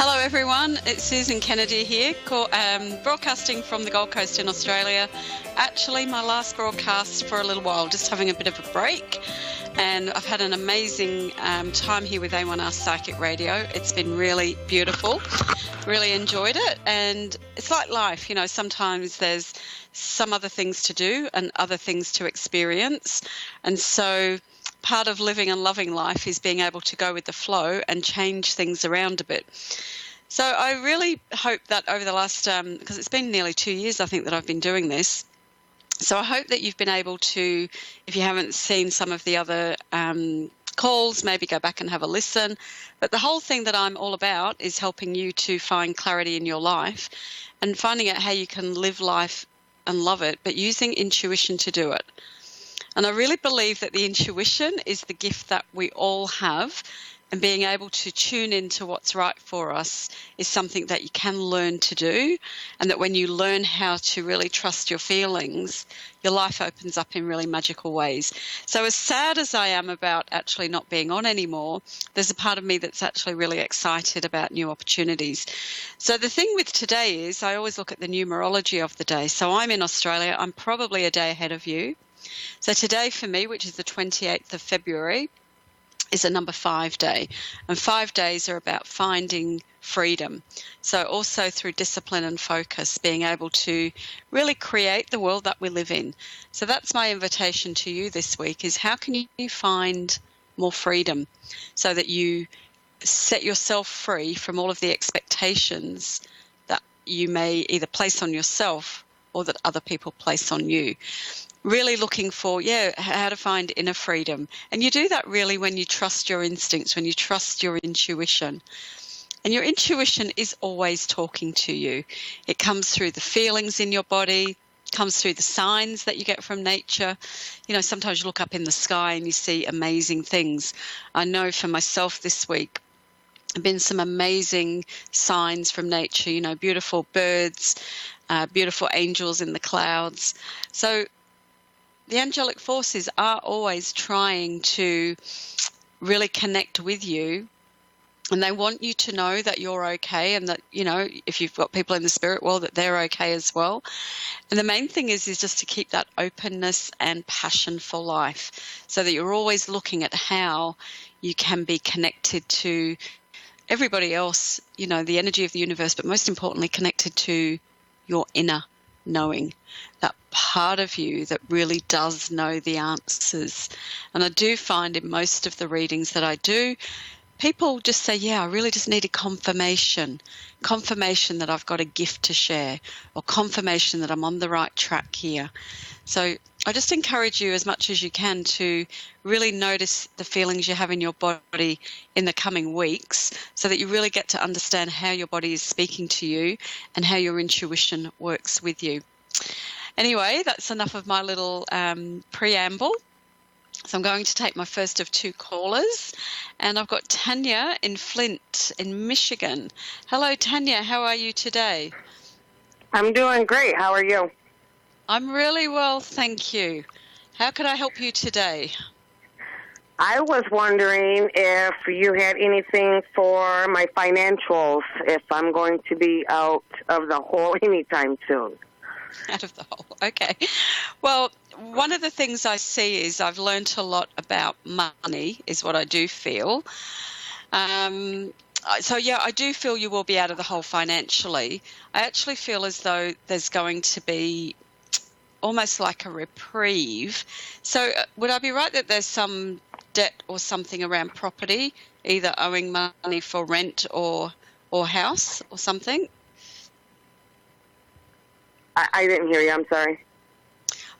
Hello everyone, it's Susan Kennedy here, broadcasting from the Gold Coast in Australia. Actually my last broadcast for a little while, just having a bit of a break, and I've had an amazing time here with A1R Psychic Radio. It's been really beautiful, really enjoyed it, and it's like life, you know, sometimes there's some other things to do and other things to experience, and so part of living and loving life is being able to go with the flow and change things around a bit. So I really hope that over the last, because it's been nearly 2 years, I think, that I've been doing this. So I hope that you've been able to, if you haven't seen some of the other calls, maybe go back and have a listen. But the whole thing that I'm all about is helping you to find clarity in your life and finding out how you can live life and love it, but using intuition to do it. And I really believe that the intuition is the gift that we all have, and being able to tune into what's right for us is something that you can learn to do, and that when you learn how to really trust your feelings, your life opens up in really magical ways. So as sad as I am about actually not being on anymore, there's a part of me that's actually really excited about new opportunities. So the thing with today is I always look at the numerology of the day. So I'm in Australia. I'm probably a day ahead of you. So today for me, which is the 28th of February, is a number 5 day. And 5 days are about finding freedom. So also through discipline and focus, being able to really create the world that we live in. So that's my invitation to you this week, is how can you find more freedom so that you set yourself free from all of the expectations that you may either place on yourself or that other people place on you. Really looking for, how to find inner freedom. And you do that really when you trust your instincts, when you trust your intuition. And your intuition is always talking to you. It comes through the feelings in your body, comes through the signs that you get from nature. You know, sometimes you look up in the sky and you see amazing things. I know for myself this week, there have been some amazing signs from nature, you know, beautiful birds, beautiful angels in the clouds. So the angelic forces are always trying to really connect with you, and they want you to know that you're okay, and that, you know, if you've got people in the spirit world, that they're okay as well. And the main thing is just to keep that openness and passion for life, so that you're always looking at how you can be connected to everybody else, you know, the energy of the universe, but most importantly connected to your inner knowing, that part of you that really does know the answers. And I do find in most of the readings that I do, people just say, I really just needed confirmation that I've got a gift to share, or confirmation that I'm on the right track here. So I just encourage you as much as you can to really notice the feelings you have in your body in the coming weeks, so that you really get to understand how your body is speaking to you and how your intuition works with you. Anyway, that's enough of my little preamble. So I'm going to take my first of 2 callers, and I've got Tanya in Flint in Michigan. Hello, Tanya. How are you today? I'm doing great. How are you? I'm really well, thank you. How can I help you today? I was wondering if you had anything for my financials, if I'm going to be out of the hole anytime soon. Out of the hole, okay. Well, one of the things I see is I've learned a lot about money, is what I do feel. So, I do feel you will be out of the hole financially. I actually feel as though there's going to be almost like a reprieve. So would I be right that there's some debt or something around property, either owing money for rent or house or something? I didn't hear you. I'm sorry.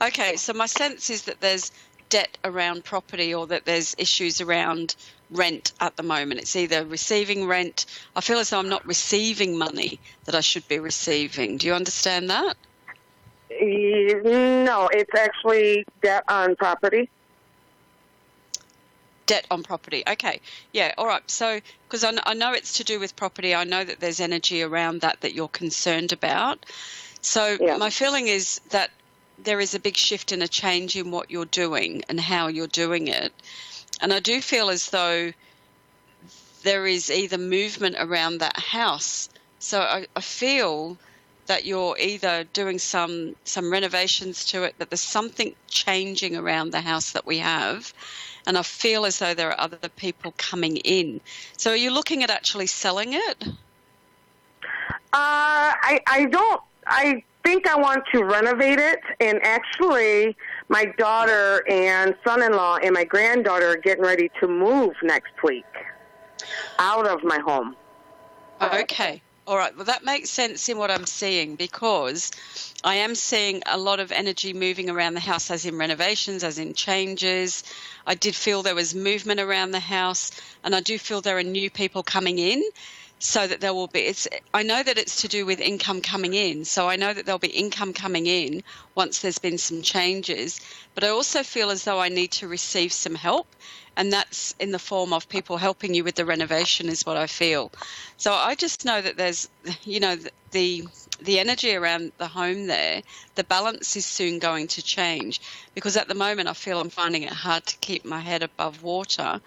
Okay, so my sense is that there's debt around property, or that there's issues around rent at the moment. It's either receiving rent. I feel as though I'm not receiving money that I should be receiving. Do you understand that? No, it's actually debt on property. Debt on property. Okay. Yeah. All right. So, because I know it's to do with property, I know that there's energy around that you're concerned about. So my feeling is that there is a big shift and a change in what you're doing and how you're doing it. And I do feel as though there is either movement around that house. So I feel that you're either doing some renovations to it, that there's something changing around the house that we have, and I feel as though there are other people coming in. So are you looking at actually selling it? I don't. I think I want to renovate it, and actually, my daughter and son-in-law and my granddaughter are getting ready to move next week out of my home. Okay. All right. Well, that makes sense in what I'm seeing, because I am seeing a lot of energy moving around the house, as in renovations, as in changes. I did feel there was movement around the house, and I do feel there are new people coming in, so that there will be, I know that it's to do with income coming in. So I know that there'll be income coming in once there's been some changes, but I also feel as though I need to receive some help. And that's in the form of people helping you with the renovation, is what I feel. So I just know that there's, the energy around the home there, the balance is soon going to change, because at the moment I feel I'm finding it hard to keep my head above water.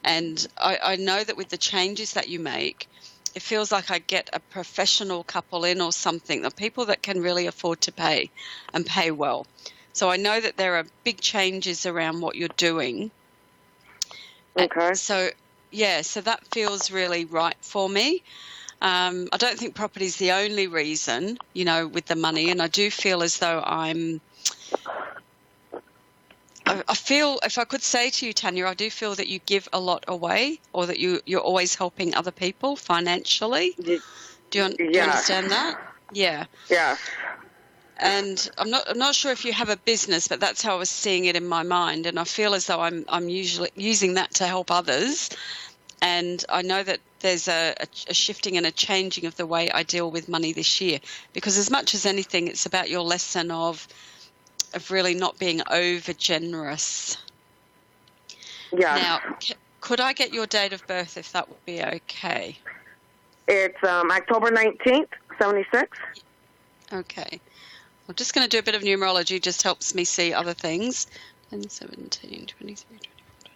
And I know that with the changes that you make, it feels like I get a professional couple in or something, the people that can really afford to pay and pay well. So I know that there are big changes around what you're doing. Okay. So that feels really right for me. I don't think property is the only reason, with the money. And I do feel as though I feel, if I could say to you, Tanya, I do feel that you give a lot away, or that you're always helping other people financially. Do you understand that? Yeah. Yeah. And I'm not sure if you have a business, but that's how I was seeing it in my mind. And I feel as though I'm usually using that to help others. And I know that there's a shifting and a changing of the way I deal with money this year, because as much as anything, it's about your lesson of really not being over generous. Yeah. Now, could I get your date of birth, if that would be okay? It's October 19th, 76. Okay. I'm just going to do a bit of numerology, just helps me see other things. 10, 17, 23, 24, 25.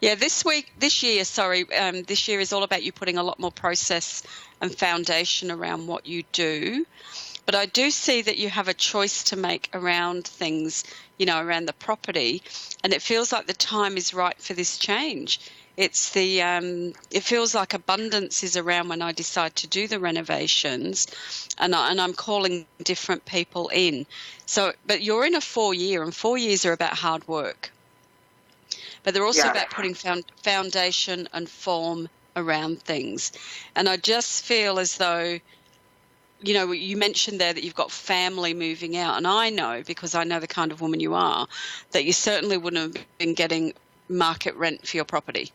Yeah, this year is all about you putting a lot more process and foundation around what you do. But I do see that you have a choice to make around things, around the property, and it feels like the time is right for this change. It's it feels like abundance is around when I decide to do the renovations, and I'm calling different people in. So, but you're in a 4-year, and 4 years are about hard work. But they're also about putting foundation and form around things. And I just feel as though, you mentioned there that you've got family moving out. And I know, because I know the kind of woman you are, that you certainly wouldn't have been getting market rent for your property.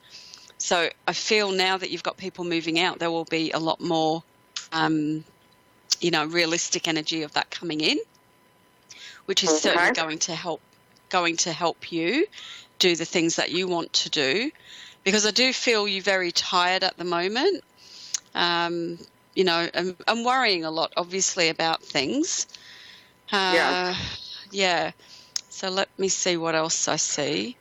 So I feel now that you've got people moving out, there will be a lot more, realistic energy of that coming in, which is certainly going to help you do the things that you want to do, because I do feel you very tired at the moment, and worrying a lot, obviously, about things. So let me see what else I see.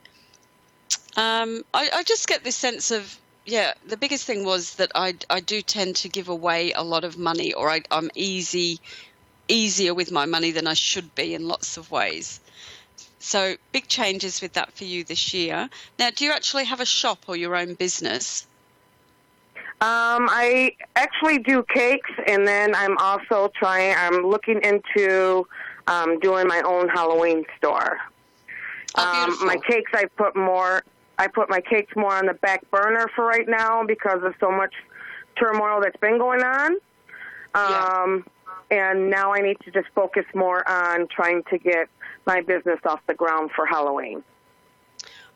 I just get this sense of, the biggest thing was that I do tend to give away a lot of money, or I'm easier with my money than I should be in lots of ways. So big changes with that for you this year. Now, do you actually have a shop or your own business? I actually do cakes, and then I'm looking into doing my own Halloween store. My cakes, I put my cakes more on the back burner for right now because of so much turmoil that's been going on. And now I need to just focus more on trying to get my business off the ground for Halloween.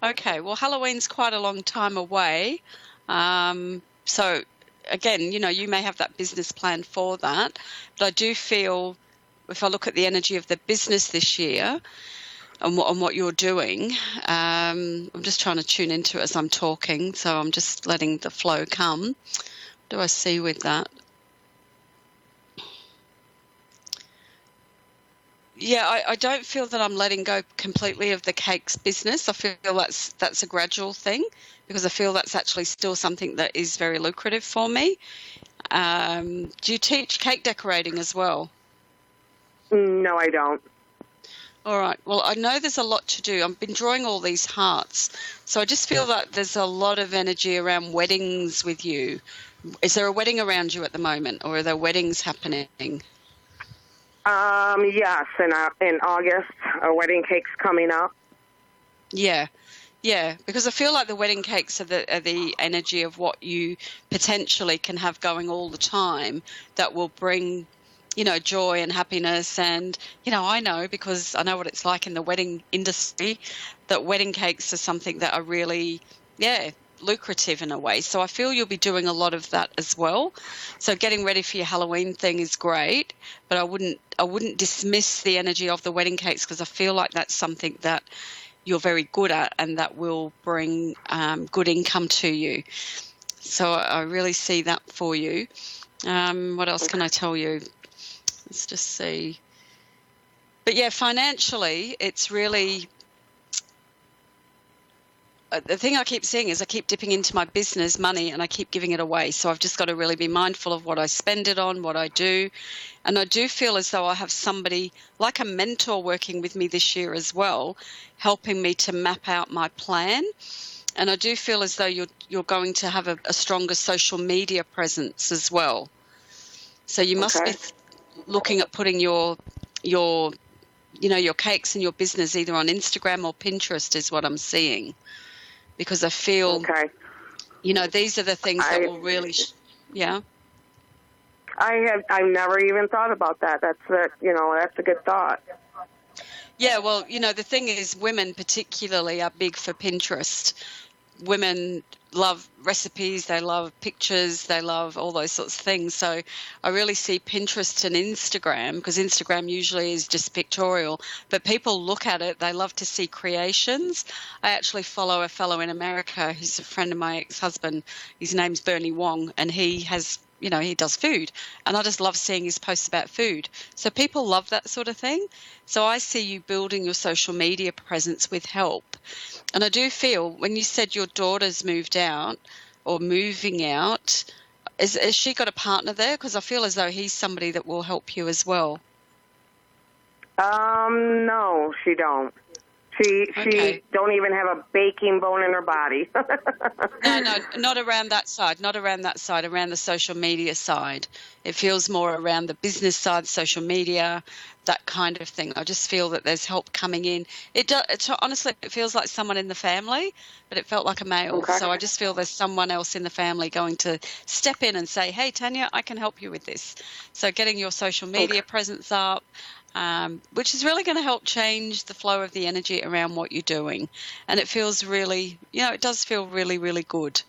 Okay, well, Halloween's quite a long time away. So, again, you may have that business plan for that. But I do feel, if I look at the energy of the business this year and what you're doing, I'm just trying to tune into it as I'm talking. So I'm just letting the flow come. What do I see with that? I don't feel that I'm letting go completely of the cakes business. I feel that's a gradual thing, because I feel that's actually still something that is very lucrative for me. Do you teach cake decorating as well? No, I don't. All right. Well, I know there's a lot to do. I've been drawing all these hearts. So I just feel that there's a lot of energy around weddings with you. Is there a wedding around you at the moment, or are there weddings happening? Yes, in August, a wedding cake's coming up. Yeah, because I feel like the wedding cakes are the energy of what you potentially can have going all the time that will bring, joy and happiness. And, I know, because I know what it's like in the wedding industry, that wedding cakes are something that are really, lucrative in a way. So I feel you'll be doing a lot of that as well. So getting ready for your Halloween thing is great, but I wouldn't dismiss the energy of the wedding cakes, because I feel like that's something that you're very good at and that will bring good income to you. So I really see that for you. What else can I tell you? Let's just see. But yeah, financially, it's really... the thing I keep seeing is I keep dipping into my business money and I keep giving it away. So I've just got to really be mindful of what I spend it on, what I do. And I do feel as though I have somebody like a mentor working with me this year as well, helping me to map out my plan. And I do feel as though you're going to have a stronger social media presence as well. So you must be looking at putting your cakes and your business either on Instagram or Pinterest is what I'm seeing. Because I feel, these are the things that will really, I've never even thought about that. That's a good thought. Yeah, well, the thing is, women particularly are big for Pinterest. Women love recipes, they love pictures, they love all those sorts of things. So I really see Pinterest and Instagram, because Instagram usually is just pictorial, but people look at it, they love to see creations. I actually follow a fellow in America who's a friend of my ex-husband. His name's Bernie Wong, and he has, he does food, and I just love seeing his posts about food. So people love that sort of thing. So I see you building your social media presence with help. And I do feel, when you said your daughter's moved out or moving out, has she got a partner there? Because I feel as though he's somebody that will help you as well. No, she don't. She don't even have a baking bone in her body. No, not around that side. Not around that side. Around the social media side. It feels more around the business side, social media, that kind of thing. I just feel that there's help coming in. Honestly, it feels like someone in the family, but it felt like a male. Okay. So I just feel there's someone else in the family going to step in and say, hey, Tanya, I can help you with this. So getting your social media presence up, which is really going to help change the flow of the energy around what you're doing. And it feels really, it does feel really, really good.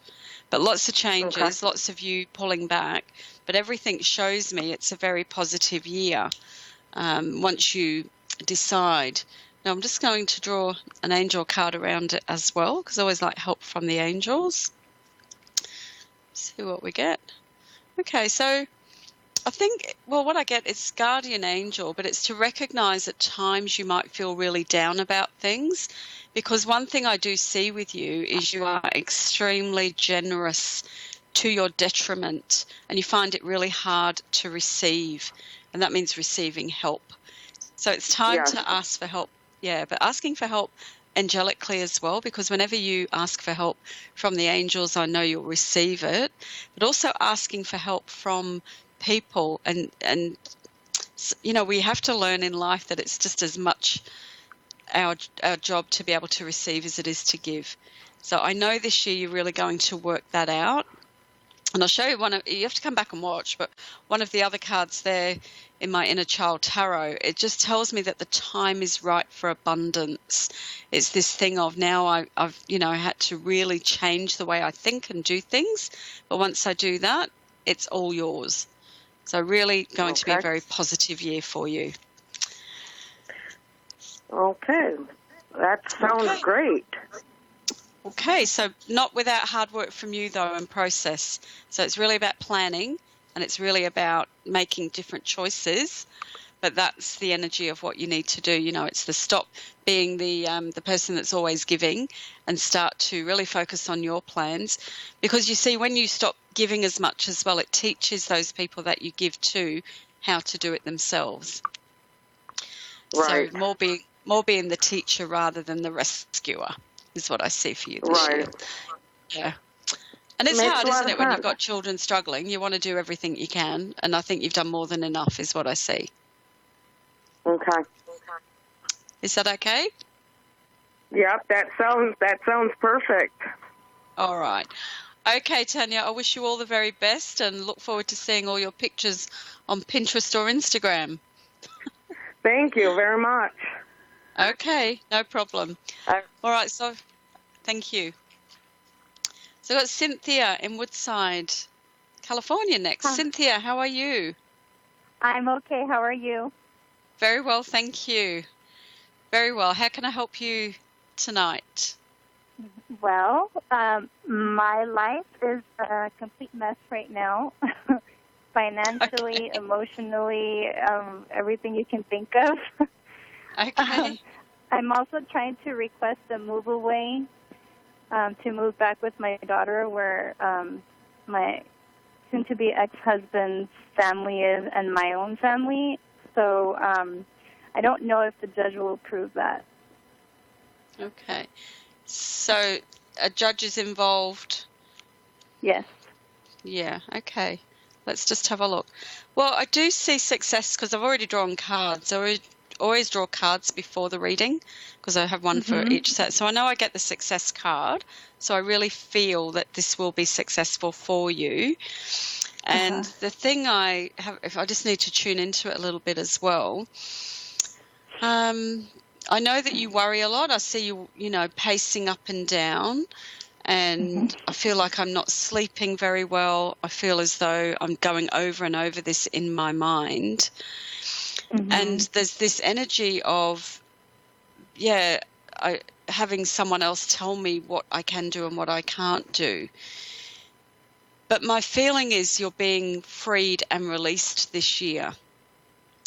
But lots of changes, lots of you pulling back. But everything shows me it's a very positive year once you decide. Now, I'm just going to draw an angel card around it as well, because I always like help from the angels. See what we get. Okay, so I think, what I get is guardian angel, but it's to recognize at times you might feel really down about things, because one thing I do see with you is you are extremely generous to your detriment, and you find it really hard to receive, and that means receiving help. So it's time to ask for help. Yeah, but asking for help angelically as well, because whenever you ask for help from the angels, I know you'll receive it, but also asking for help from people, and we have to learn in life that it's just as much our job to be able to receive as it is to give. So I know this year you're really going to work that out, and I'll show you you have to come back and watch, but one of the other cards there in my Inner Child Tarot, it just tells me that the time is right for abundance. It's this thing of now I've had to really change the way I think and do things, but once I do that, it's all yours. So really going to be a very positive year for you. Okay. That sounds great. Okay, so not without hard work from you, though, and process. So it's really about planning, and it's really about making different choices. but that's the energy of what you need to do. You know, it's the stop being the person that's always giving and start to really focus on your plans. Because you see, when you stop giving as much as well, it teaches those people that you give to how to do it themselves. Right. So more being the teacher rather than the rescuer is what I see for you this year. Yeah. And it's hard, isn't it, when you've got children struggling? You want to do everything you can, and I think you've done more than enough is what I see. Okay. Is that okay? Yep, that sounds perfect. All right. Okay, Tanya, I wish you all the very best and look forward to seeing all your pictures on Pinterest or Instagram. Thank you very much. Okay, no problem. All right, so thank you. So I've got Cynthia in Woodside, California next. Hi. Cynthia, how are you? I'm okay. How are you? Very well, thank you. Very well. How can I help you tonight? Well, my life is a complete mess right now. Financially, emotionally, everything you can think of. Okay. I'm also trying to request a move away. To move back with my daughter where my soon-to-be ex-husband's family is and my own family. So I don't know if the judge will approve that. Okay. So a judge is involved? Yes. Yeah, okay. Let's just have a look. Well, I do see success because I've already drawn cards. I always draw cards before the reading because I have one for each set. So I know I get the success card. So I really feel that this will be successful for you. And the thing I have, if I just need to tune into it a little bit as well, I know that you worry a lot. I see you, pacing up and down. And I feel like I'm not sleeping very well. I feel as though I'm going over and over this in my mind. And there's this energy of, having someone else tell me what I can do and what I can't do. But my feeling is you're being freed and released this year.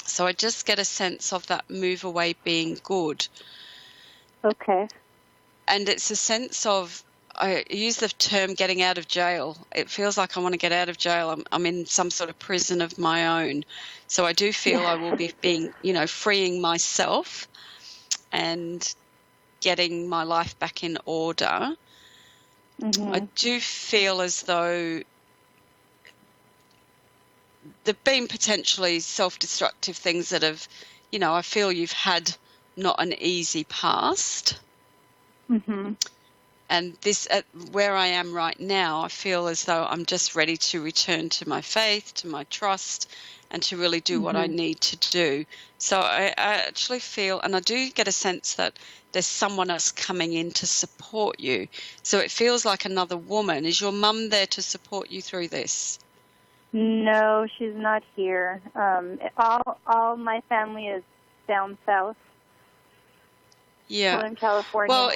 So I just get a sense of that move away being good. Okay. And it's a sense of, I use the term getting out of jail. It feels like I want to get out of jail. I'm in some sort of prison of my own. So I do feel I will be being, freeing myself and getting my life back in order. I do feel as though there've been potentially self-destructive things that have, I feel you've had not an easy past. And this, where I am right now, I feel as though I'm just ready to return to my faith, to my trust, and to really do what I need to do. So I actually feel, and I do get a sense that there's someone else coming in to support you. So it feels like another woman. Is your mum there to support you through this? No, she's not here. All my family is down south. Yeah. In California. Well,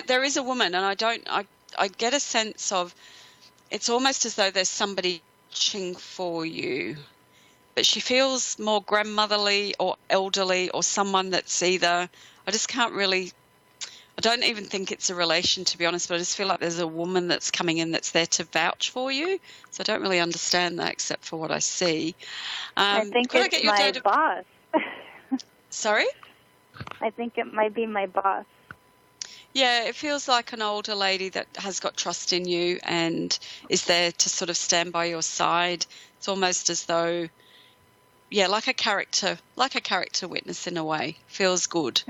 there is a woman, and I get a sense of, it's almost as though there's somebody watching for you, but she feels more grandmotherly or elderly or someone that's either, I just can't really, I don't even think it's a relation, to be honest, but I just feel like there's a woman that's coming in that's there to vouch for you. So I don't really understand that except for what I see. I think it's my boss. Sorry? I think it might be my boss. Yeah, it feels like an older lady that has got trust in you and is there to sort of stand by your side. It's almost as though, like a character witness in a way. Feels good.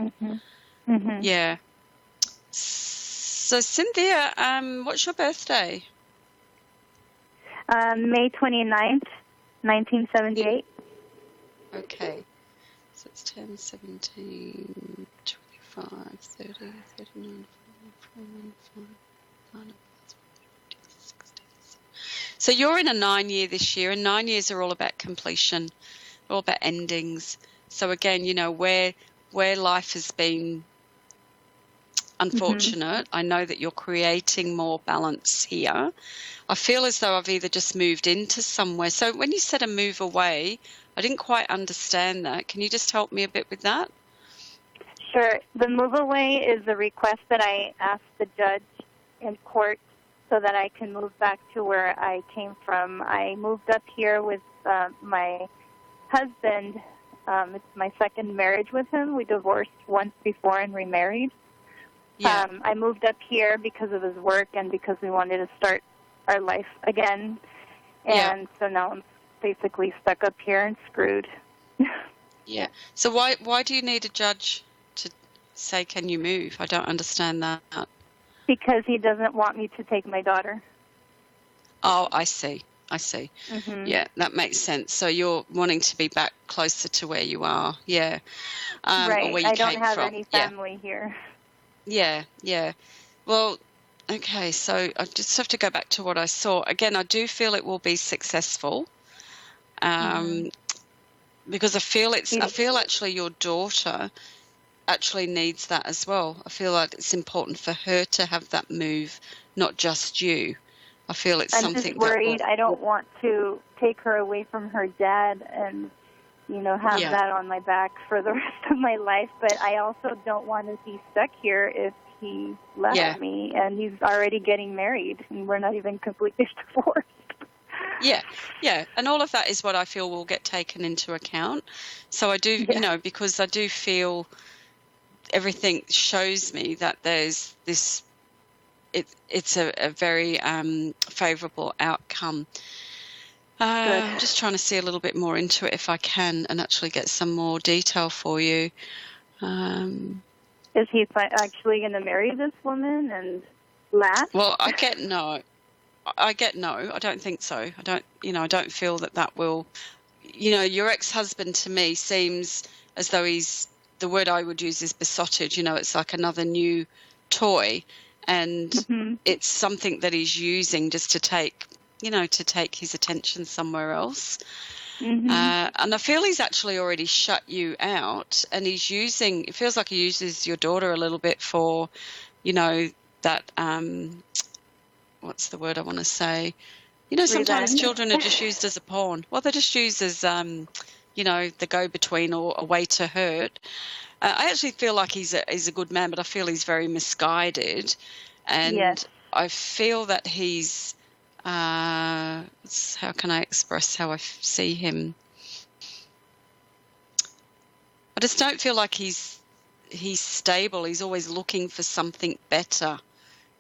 Yeah. So Cynthia, what's your birthday? May 29th, 1978. Okay. So it's 10, 17, 25, 30, 39, 41, 45, 60. So you're in a 9-year this year, and 9 years are all about completion, all about endings. So again, where life has been unfortunate, I know that you're creating more balance here. I feel as though I've either just moved into somewhere. So when you said a move away, I didn't quite understand that. Can you just help me a bit with that? Sure. The move away is the request that I asked the judge in court so that I can move back to where I came from. I moved up here with my husband. It's my second marriage with him. We divorced once before and remarried. Yeah. I moved up here because of his work and because we wanted to start our life again. And so now I'm basically stuck up here and screwed. Yeah. So why do you need a judge to say, can you move? I don't understand that. Because he doesn't want me to take my daughter. Oh, I see. Mm-hmm. Yeah, that makes sense. So you're wanting to be back closer to where you are. Yeah. Right. Or where you I don't came have from. any family here. Yeah. Well, okay, so I just have to go back to what I saw. Again, I do feel it will be successful. Because I feel actually your daughter actually needs that as well. I feel like it's important for her to have that move, not just you. I feel it's something that... I'm just worried. I don't want to take her away from her dad and, have that on my back for the rest of my life. But I also don't want to be stuck here if he left me and he's already getting married and we're not even completely divorced. Yeah. And all of that is what I feel will get taken into account. So I do, because I do feel everything shows me that there's this, it's a very favourable outcome. I'm just trying to see a little bit more into it if I can and actually get some more detail for you. Is he actually going to marry this woman and last? Well, I get no. I don't think so. I don't feel that will, your ex-husband to me seems as though the word I would use is besotted. It's like another new toy, and it's something that he's using just to take his attention somewhere else. And I feel he's actually already shut you out, and it feels like he uses your daughter a little bit for, that, what's the word I want to say? Sometimes children are just used as a pawn. Well, they're just used as, the go-between or a way to hurt. I actually feel like he's a good man, but I feel he's very misguided. And I feel that he's, how can I express how I see him? I just don't feel like he's stable. He's always looking for something better.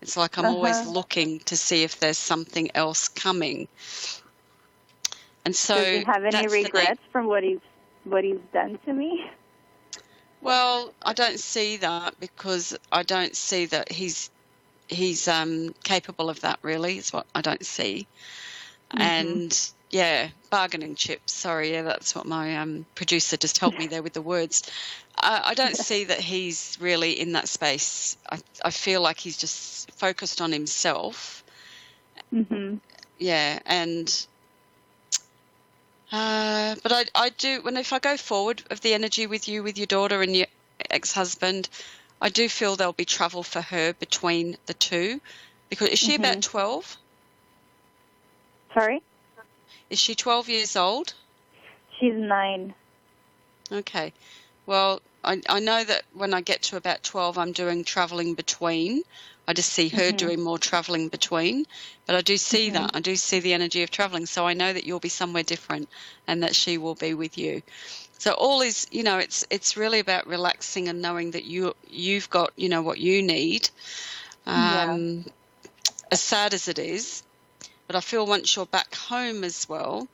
It's like I'm always looking to see if there's something else coming. And so, does he have any regrets from what he's done to me? Well, I don't see that, because I don't see that he's capable of that, really. It's what I don't see. And bargaining chips. Sorry, that's what my producer just helped me there with the words. I don't see that he's really in that space. I feel like he's just focused on himself. Yeah, and but I do, if I go forward of the energy with you, with your daughter and your ex-husband, I do feel there'll be travel for her between the two. Because is she about 12? Sorry? Is she 12 years old? She's 9. Okay. Well, I know that when I get to about 12, I'm doing travelling between. I just see her doing more travelling between. But I do see that. I do see the energy of travelling. So I know that you'll be somewhere different and that she will be with you. So all is, it's really about relaxing and knowing that you've got, what you need, as sad as it is. But I feel once you're back home as well.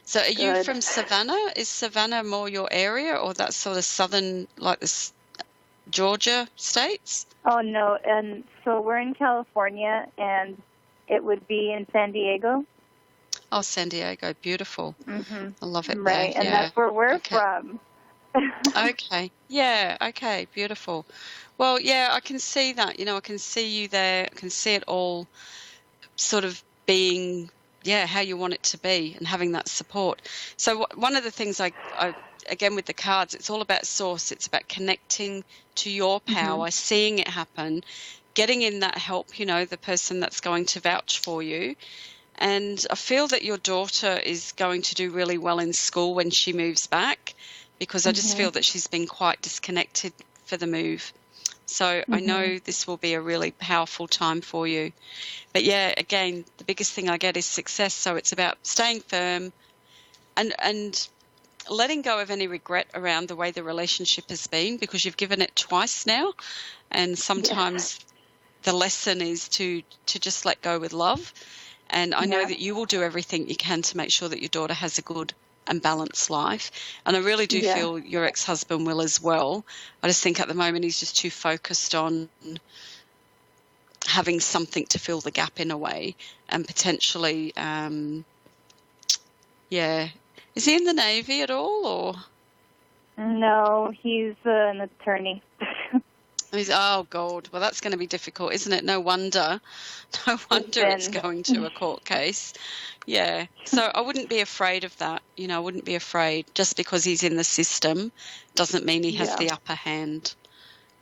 So are you from Savannah? Is Savannah more your area, or that sort of southern, like the Georgia states? Oh, no. And so we're in California, and it would be in San Diego. Oh, San Diego. Beautiful. I love it there. Right, and that's where we're from. Okay. Yeah, okay. Beautiful. Well, yeah, I can see that. I can see you there. I can see it all sort of being, how you want it to be and having that support. So one of the things I again, with the cards, it's all about source. It's about connecting to your power, seeing it happen, getting in that help, the person that's going to vouch for you. And I feel that your daughter is going to do really well in school when she moves back, because I just feel that she's been quite disconnected for the move. So I know this will be a really powerful time for you. But yeah, again, the biggest thing I get is success. So it's about staying firm and letting go of any regret around the way the relationship has been, because you've given it twice now. And sometimes the lesson is to just let go with love. And I know that you will do everything you can to make sure that your daughter has a good and balanced life. And I really do feel your ex-husband will as well. I just think at the moment he's just too focused on having something to fill the gap in a way, and potentially, Is he in the Navy at all, or? No, he's an attorney. Oh, God. Well, that's going to be difficult, isn't it? No wonder it's going to a court case. Yeah. So I wouldn't be afraid of that. I wouldn't be afraid. Just because he's in the system doesn't mean he has the upper hand.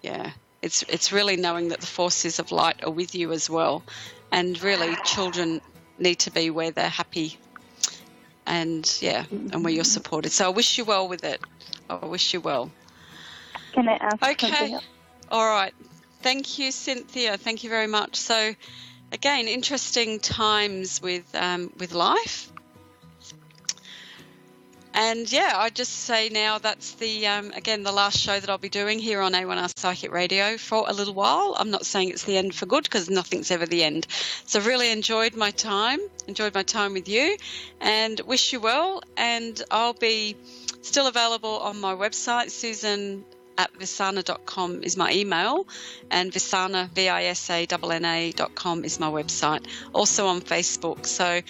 Yeah. It's really knowing that the forces of light are with you as well. And really, children need to be where they're happy and where you're supported. So I wish you well with it. I wish you well. Can I ask something else? All right. Thank you, Cynthia. Thank you very much. So, again, interesting times with life. And, I just say now that's the last show that I'll be doing here on A1R Psychic Radio for a little while. I'm not saying it's the end for good, because nothing's ever the end. So I've really enjoyed my time with you, and wish you well. And I'll be still available on my website, Susan@visana.com is my email, and Visana, VISANNA.com is my website. Also on Facebook. So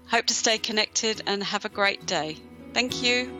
hope to stay connected and have a great day. Thank you.